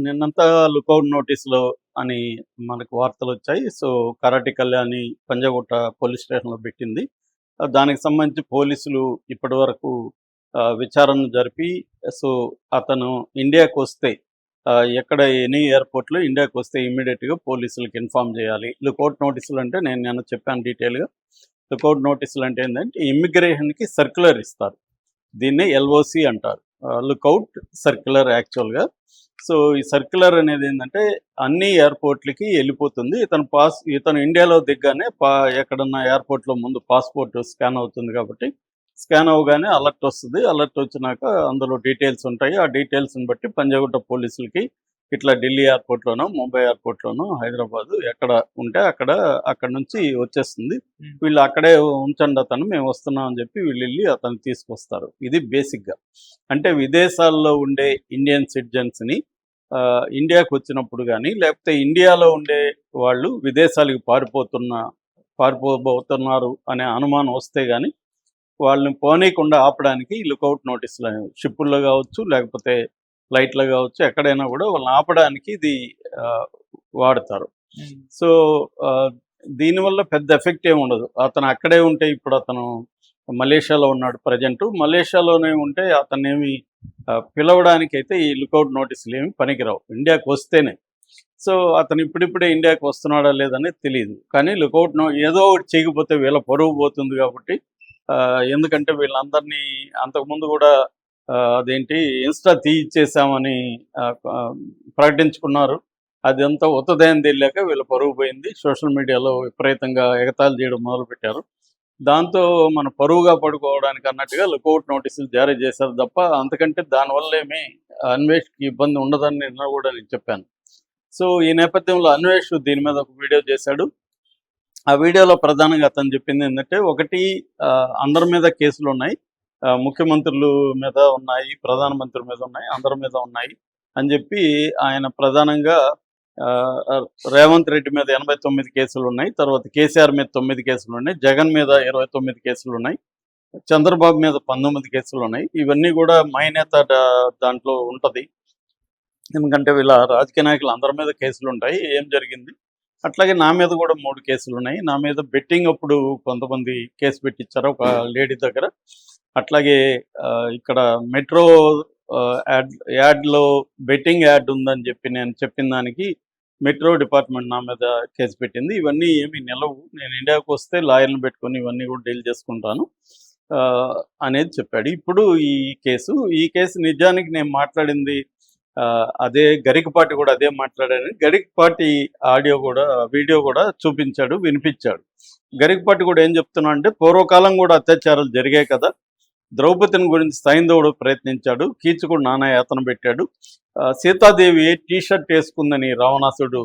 నిన్నంతా లుకౌట్ నోటీసులు అని మనకు వార్తలొచ్చాయి. సో, కరాటి కళ్యాణి పంజాగుట్ట పోలీస్ స్టేషన్‌లో పెట్టింది. దానికి సంబంధించి పోలీసులు ఇప్పటివరకు విచారణ జరిపి, సో, అతను ఇండియాకొస్తే ఎక్కడ ఎనీ ఎయిర్‌పోర్ట్‌లో ఇండియాకొస్తే ఇమ్మీడియేట్‌గా పోలీసులకి ఇన్ఫార్మ్ చేయాలి. లుకౌట్ నోటీసులంటే నేను నిన్న చెప్పాను డీటెయిల్‌గా. లుకౌట్ నోటీసులంటే ఏందంటే ఇమ్మిగ్రేషన్‌కి సర్క్యులర్ ఇస్తారు. దీన్నే ఎల్ఓసి అంటారు. లుకౌట్ సర్క్యులర్ యాక్చువల్‌గా. సో, ఈ సర్క్యులర్ అనేదేందంటే అన్ని ఎయిర్‌పోర్ట్‌లకి ఎళ్ళిపోతుంది. ఇతను ఇండియాలో దిగ్గానే ఎక్కడన్నా ఎయిర్‌పోర్ట్‌లో ముందు పాస్‌పోర్ట్ స్కాన్ అవుతుంది కాబట్టి, స్కాన్ అవ్వగానే అలర్ట్ వస్తది. అలర్ట్ వచ్చినాక అందులో డీటెయిల్స్ ఉంటాయి. ఆ డీటెయిల్స్‌ని బట్టి పంజాగుట్ట పోలీసులకి ఇట్లా ఢిల్లీ ఎయిర్‌పోర్ట్‌లోనో, ముంబై ఎయిర్‌పోర్ట్‌లోనో, హైదరాబాదు ఎక్కడ ఉంటే అక్కడి నుంచి వచ్చేస్తుంది. వీళ్ళు అక్కడే ఉంచండి అతను, మేము వస్తున్నాం అని చెప్పి వీళ్ళెళ్ళి అతన్ని తీసుకొస్తారు. ఇది బేసిక్‌గా. అంటే విదేశాల్లో ఉండే ఇండియన్ సిటిజన్స్‌ని ఇండియాకి వచ్చినప్పుడు గానీ, లేకపోతే ఇండియాలో ఉండే వాళ్ళు విదేశాలకు పారిపోబోతున్నారు అనే అనుమానం వస్తే గానీ, వాళ్ళని పోనీయకుండా ఆపడానికి లుకౌట్ నోటీసులనేవి షిప్పుల్లో గావచ్చు, లేకపోతే ఫ్లైట్‌లో గావచ్చు, ఎక్కడైనా గూడా వాళ్ళని ఆపడానికి ఇది ఆహ్, వాడతారు. సో, ఆహ్, దీనివల్ల పెద్ద ఎఫెక్ట్ ఏముండదు. అతను అక్కడే ఉంటే ఇప్పుడు అతను మలేషియాలో ఉన్నాడు ప్రెజెంటు. మలేషియాలోనే ఉంటే అతన్నేమి పిలవడానికైతే ఈ లుకౌట్ నోటీసులేమి పనికిరావు. ఇండియాకొస్తేనే. సో, అతను ఇప్పుడిప్పుడే ఇండియాకి వస్తున్నాడా లేదనేది తెలీదు. కానీ ఏదో ఒకటి చేయకపోతే వీళ్ళ పరువు పోతుంది కాబట్టి ఎందుకంటే వీళ్ళందరినీ అంతకుముందు గూడా అదేంటి ఇన్‌స్టా తీయిచ్చేసామని ప్రకటించుకున్నారు. అదంతా ఉత్తదేని తేలాక వీళ్ళ పరువు పోయింది. సోషల్ మీడియాలో విపరీతంగా ఎగతాళి చేయడం మొదలుపెట్టారు. దాంతో మన పరువుగా పడుకోవడానికి అన్నట్టుగా లుకౌట్ నోటీసులు జారీ చేశారు తప్ప, అంతకంటే దానివల్లేమీ అన్వేష్‌కి ఇబ్బంది ఉండదని నిన్న గూడా నేను చెప్పాను. సో, ఈ నేపథ్యంలో అన్వేష్ దీని మీద ఒక వీడియో చేశాడు. ఆ వీడియోలో ప్రధానంగా అతను చెప్పిందేంటంటే, ఒకటి అందరి మీద కేసులున్నాయి. ముఖ్యమంత్రుల మీద ఉన్నాయి, ప్రధానమంత్రి మీద ఉన్నాయి, అందరి మీద ఉన్నాయి అని చెప్పి ఆయన ప్రధానంగా రేవంత్ రెడ్డి మీద 89 కేసులున్నాయి. తర్వాత కేసీఆర్ మీద 9 కేసులున్నాయి. జగన్ మీద 29 కేసులున్నాయి. చంద్రబాబు మీద 19 కేసులున్నాయి. ఇవన్నీ కూడా మైనేత దాంట్లో ఉంటది. ఎందుకంటే వీళ్ళ రాజకీయ నాయకులు అందరి మీద కేసులుంటాయి. ఏం జరిగింది? అట్లాగే నా మీద కూడా 3 కేసులున్నాయి. నా మీద బెట్టింగ్ అప్పుడు కొంతమంది కేసు పెట్టిచ్చారు ఒక లేడీ దగ్గర. అట్లాగే ఇక్కడ మెట్రో యాడ్‌లో బెట్టింగ్ యాడ్ ఉందని చెప్పి నేను చెప్పిన దానికి మెట్రో డిపార్ట్మెంట్ నా మీద కేసు పెట్టింది. ఇవన్నీ ఏమీ నిలవు. నేను ఇండియాకొస్తే లాయర్‌ని పెట్టుకొని ఇవన్నీ కూడా డీల్ చేసుకుంటాను అనేది చెప్పాడు. ఇప్పుడు ఈ కేసు నిజానికి నేను మాట్లాడింది అదే గరికపాటి కూడా అదే మాట్లాడాడని గరికపాటి వీడియో కూడా చూపించాడు, వినిపించాడు. గరికపాటి కూడా ఏం చెప్తున్నా అంటే, పూర్వకాలం కూడా అత్యాచారాలు జరిగాయి కదా, ద్రౌపదిని గురించి సైంధవుడు ప్రయత్నించాడు, కీచకుడు నానా యాతన పెట్టాడు, సీతాదేవి టీషర్ట్ వేసుకుందని రావణాసుడు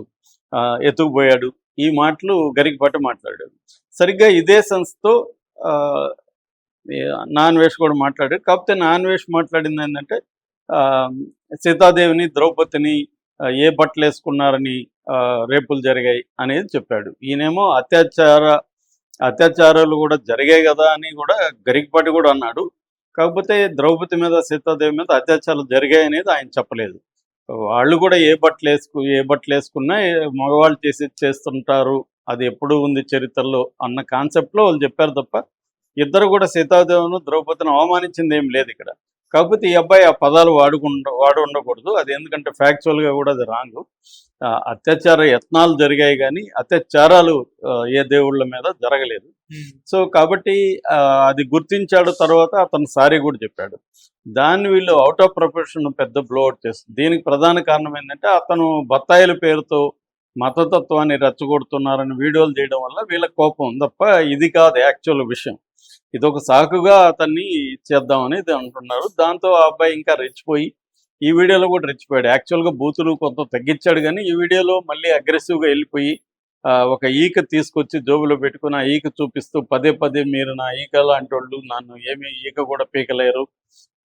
ఎత్తుకుపోయాడు. ఈ మాటలు గరికపాటి మాట్లాడాడు. సరిగ్గా ఇదే సెన్స్తో నాన్వేష్ కూడా మాట్లాడాడు. కాకపోతే నాన్వేష్ మాట్లాడింది ఏంటంటే, సీతాదేవిని ద్రౌపదిని ఏ బట్టలు వేసుకున్నారని రేపులు జరిగాయి అనేది చెప్పాడు. ఈయనేమో అత్యాచారాలు కూడా జరిగాయి కదా అని కూడా గరికపాటి కూడా అన్నాడు. కాకపోతే ద్రౌపది మీద సీతాదేవి మీద అత్యాచారాలు జరిగాయి అనేది ఆయన చెప్పలేదు. వాళ్ళు కూడా ఏ బట్టలు వేసుకున్నా మగవాళ్ళు చేస్తుంటారు, అది ఎప్పుడు ఉంది చరిత్రలో అన్న కాన్సెప్ట్లో వాళ్ళు చెప్పారు తప్ప, ఇద్దరు కూడా సీతాదేవిను ద్రౌపదిని అవమానించింది ఏం లేదు ఇక్కడ. కాకపోతే ఈ అబ్బాయి ఆ పదాలు వాడి ఉండకూడదు. అది ఎందుకంటే ఫ్యాక్చువల్గా కూడా అది రాంగు. అత్యాచార యత్నాలు జరిగాయి కానీ అత్యాచారాలు ఏ దేవుళ్ళ మీద జరగలేదు. సో కాబట్టి అది గుర్తించాడు. తర్వాత అతను సారీ కూడా చెప్పాడు. దాన్ని వీళ్ళు అవుట్ ఆఫ్ ప్రొపోర్షన్ పెద్ద బ్లోఅవుట్ చేస్తుంది. దీనికి ప్రధాన కారణం ఏంటంటే, అతను బత్తాయిల పేరుతో మతతత్వాన్ని రెచ్చగొడుతున్నారని వీడియోలు చేయడం వల్ల వీళ్ళకి కోపం తప్ప ఇది కాదు యాక్చువల్ విషయం. ఇదొక సాకుగా అతన్ని చేద్దామని అంటున్నారు. దాంతో ఆ అబ్బాయి ఇంకా రెచ్చిపోయి ఈ వీడియోలో కూడా రెచ్చిపోయాడు. యాక్చువల్గా బూతులు కొంత తగ్గించాడు, కానీ ఈ వీడియోలో మళ్ళీ అగ్రెసివ్గా వెళ్ళిపోయి ఒక ఈక తీసుకొచ్చి జోబులో పెట్టుకుని ఆ ఈక చూపిస్తూ పదే మీరు నా ఈక లాంటి వాళ్ళు, నన్ను ఏమీ ఈక కూడా పీకలేరు,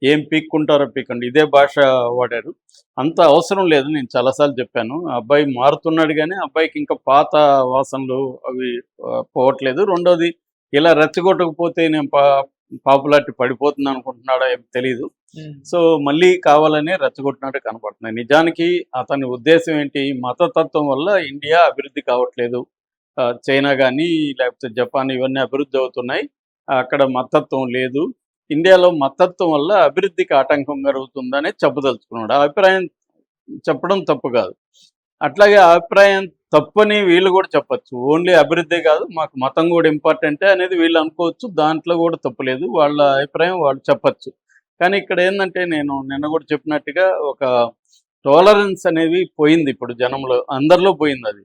ఏం పీక్కుంటారో పీకండి, ఇదే భాష వాడారు. అంత అవసరం లేదు, నేను చాలాసార్లు చెప్పాను. అబ్బాయి మారుతున్నాడు, కానీ అబ్బాయికి ఇంకా పాత వాసనలు అవి పోవట్లేదు. రెండోది, ఇలా రెచ్చగొట్టకపోతే నేను పాపులారిటీ పడిపోతుంది అనుకుంటున్నాడో ఏం తెలీదు. ఉమ్. సో మళ్ళీ కావాలనే రెచ్చగొట్టినట్టు కనపడుతున్నాయి. నిజానికి అతని ఉద్దేశం ఏంటి? మతతత్వం వల్ల ఇండియా అభివృద్ధి కావట్లేదు. చైనా కానీ లేకపోతే జపాన్ ఇవన్నీ అభివృద్ధి అవుతున్నాయి. అక్కడ మతతత్వం లేదు. ఇండియాలో మతతత్వం వల్ల అభివృద్ధికి ఆటంకం కలుగుతుందనే చెప్పదలుచుకున్నాడు. ఆ అభిప్రాయం చెప్పడం తప్పు కాదు. అట్లాగే ఆ అభిప్రాయం తప్పని వీళ్ళు కూడా చెప్పొచ్చు. ఓన్లీ అభివృద్ధే కాదు, మాకు మతం కూడా ఇంపార్టెంటే అనేది వీళ్ళు అనుకోవచ్చు. దాంట్లో కూడా తప్పు లేదు. వాళ్ళ అభిప్రాయం వాళ్ళు చెప్పొచ్చు. కానీ ఇక్కడ ఏందంటే నేను నిన్న కూడా చెప్పినట్టుగా ఒక టాలరెన్స్ అనేది పోయింది ఇప్పుడు జనంలో. అందరిలో పోయిందది.